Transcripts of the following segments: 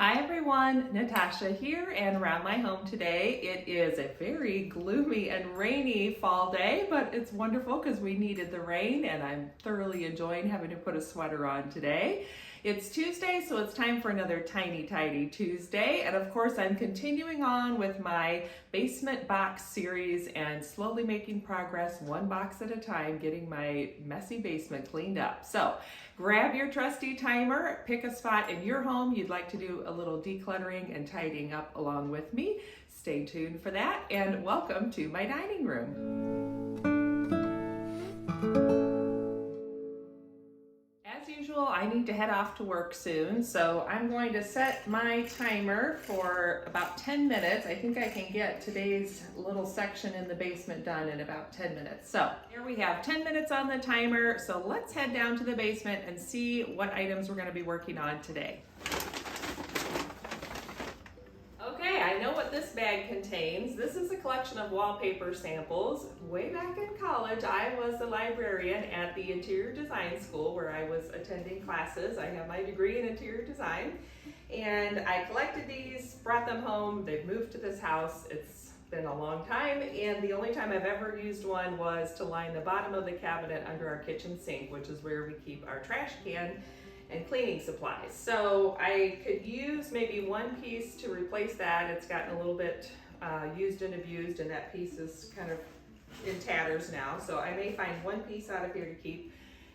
Hi everyone, Natasha here and around my home today. It is a very gloomy and rainy fall day, but it's wonderful because we needed the rain and I'm thoroughly enjoying having to put a sweater on today. It's Tuesday, so it's time for another Tiny Tidy Tuesday. And of course, I'm continuing on with my basement box series and slowly making progress one box at a time, getting my messy basement cleaned up. So grab your trusty timer, pick a spot in your home you'd like to do a little decluttering and tidying up along with me. Stay tuned for that, and welcome to my dining room. As usual, I need to head off to work soon, so I'm going to set my timer for about 10 minutes. I think I can get today's little section in the basement done in about 10 minutes. So here we have 10 minutes on the timer, so let's head down to the basement and see what items we're going to be working on today. Okay, I know what this bag contains. This is a collection of wallpaper samples. Way back in college, I was a librarian at the interior design school where I was attending classes. I have my degree in interior design, and I collected these, brought them home. They've moved to this house. It's been a long time, and the only time I've ever used one was to line the bottom of the cabinet under our kitchen sink, which is where we keep our trash can and cleaning supplies. So I could use maybe one piece to replace that. It's gotten a little bit used and abused, and that piece is kind of in tatters now. So I may find one piece out of here to keep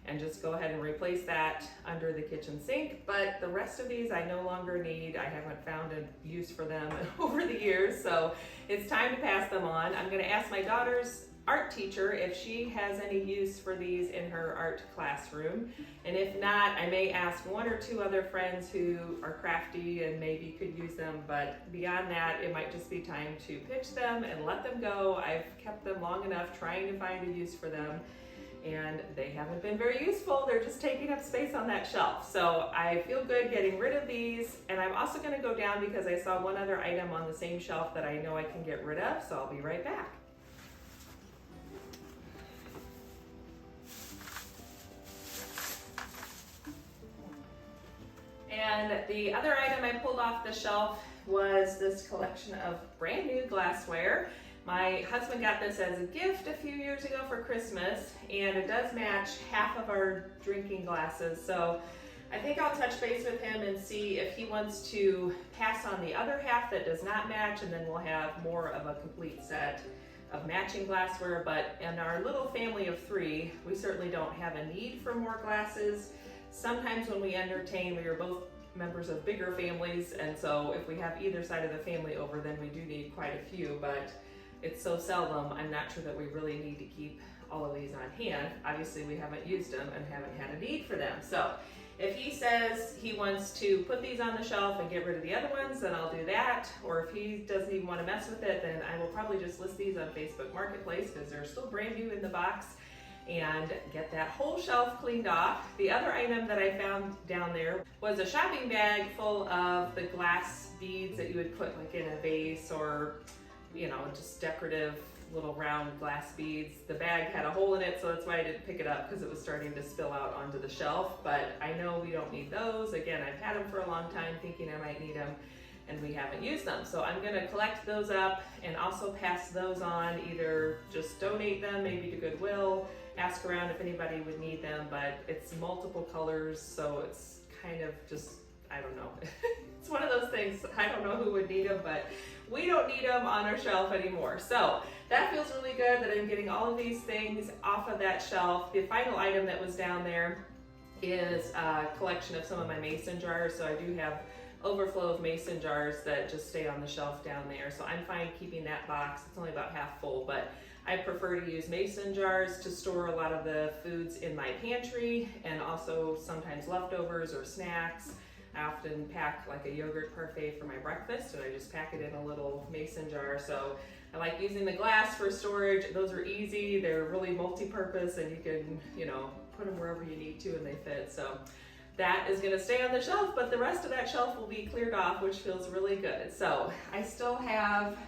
and just go ahead and replace that under the kitchen sink. But the rest of these I no longer need. I haven't found a use for them over the years, so it's time to pass them on. I'm gonna ask my daughter's art teacher if she has any use for these in her art classroom, and if not, I may ask one or two other friends who are crafty and maybe could use them, but beyond that it might just be time to pitch them and let them go. I've kept them long enough trying to find a use for them, and they haven't been very useful. They're just taking up space on that shelf. So I feel good getting rid of these, and I'm also going to go down because I saw one other item on the same shelf that I know I can get rid of, so I'll be right back. And the other item I pulled off the shelf was this collection of brand new glassware. My husband got this as a gift a few years ago for Christmas, and it does match half of our drinking glasses. So I think I'll touch base with him and see if he wants to pass on the other half that does not match, and then we'll have more of a complete set of matching glassware. But in our little family of three, we certainly don't have a need for more glasses. Sometimes when we entertain, we are both members of bigger families, and so if we have either side of the family over, then we do need quite a few, but it's so seldom, I'm not sure that we really need to keep all of these on hand. Obviously we haven't used them and haven't had a need for them. So if he says he wants to put these on the shelf and get rid of the other ones, then I'll do that. Or if he doesn't even want to mess with it, then I will probably just list these on Facebook Marketplace because they're still brand new in the box, and get that whole shelf cleaned off. The other item that I found down there was a shopping bag full of the glass beads that you would put like in a vase, or just decorative little round glass beads. The bag had a hole in it, so that's why I didn't pick it up, because it was starting to spill out onto the shelf. But I know we don't need those. Again, I've had them for a long time thinking I might need them, and we haven't used them. So I'm gonna collect those up and also pass those on, either just donate them maybe to Goodwill, ask around if anybody would need them, but it's multiple colors, so it's kind of just, I don't know. It's one of those things, I don't know who would need them, but we don't need them on our shelf anymore. So that feels really good that I'm getting all of these things off of that shelf. The final item that was down there is a collection of some of my mason jars. So I do have overflow of mason jars that just stay on the shelf down there. So I'm fine keeping that box. It's only about half full, but I prefer to use mason jars to store a lot of the foods in my pantry, and also sometimes leftovers or snacks. I often pack like a yogurt parfait for my breakfast, and I just pack it in a little mason jar. So I like using the glass for storage. Those are easy. They're really multi-purpose, and you can, put them wherever you need to and they fit. So that is gonna stay on the shelf, but the rest of that shelf will be cleared off, which feels really good. So I still have,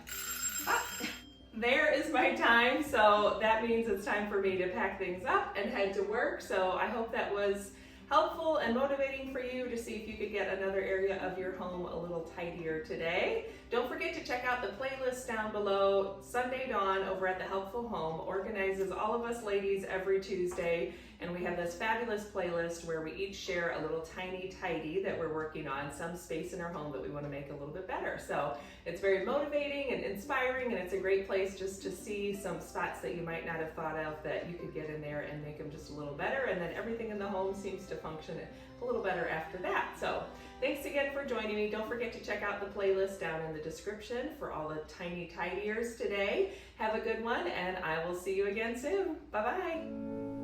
there is my time. So that means it's time for me to pack things up and head to work. So I hope that was helpful and motivating for you to see if you could get another area of your home a little tidier today. Don't forget to check out the playlist down below. Sunday Dawn over at the Helpful Home organizes all of us ladies every Tuesday, and we have this fabulous playlist where we each share a little tiny tidy that we're working on, some space in our home that we want to make a little bit better. So it's very motivating and inspiring, and it's a great place just to see some spots that you might not have thought of that you could get in there and make them just a little better, and then everything in the home seems to function a little better after that. So thanks again for joining me. Don't forget to check out the playlist down in the description for all the tiny tidiers today. Have a good one, and I will see you again soon. Bye-bye.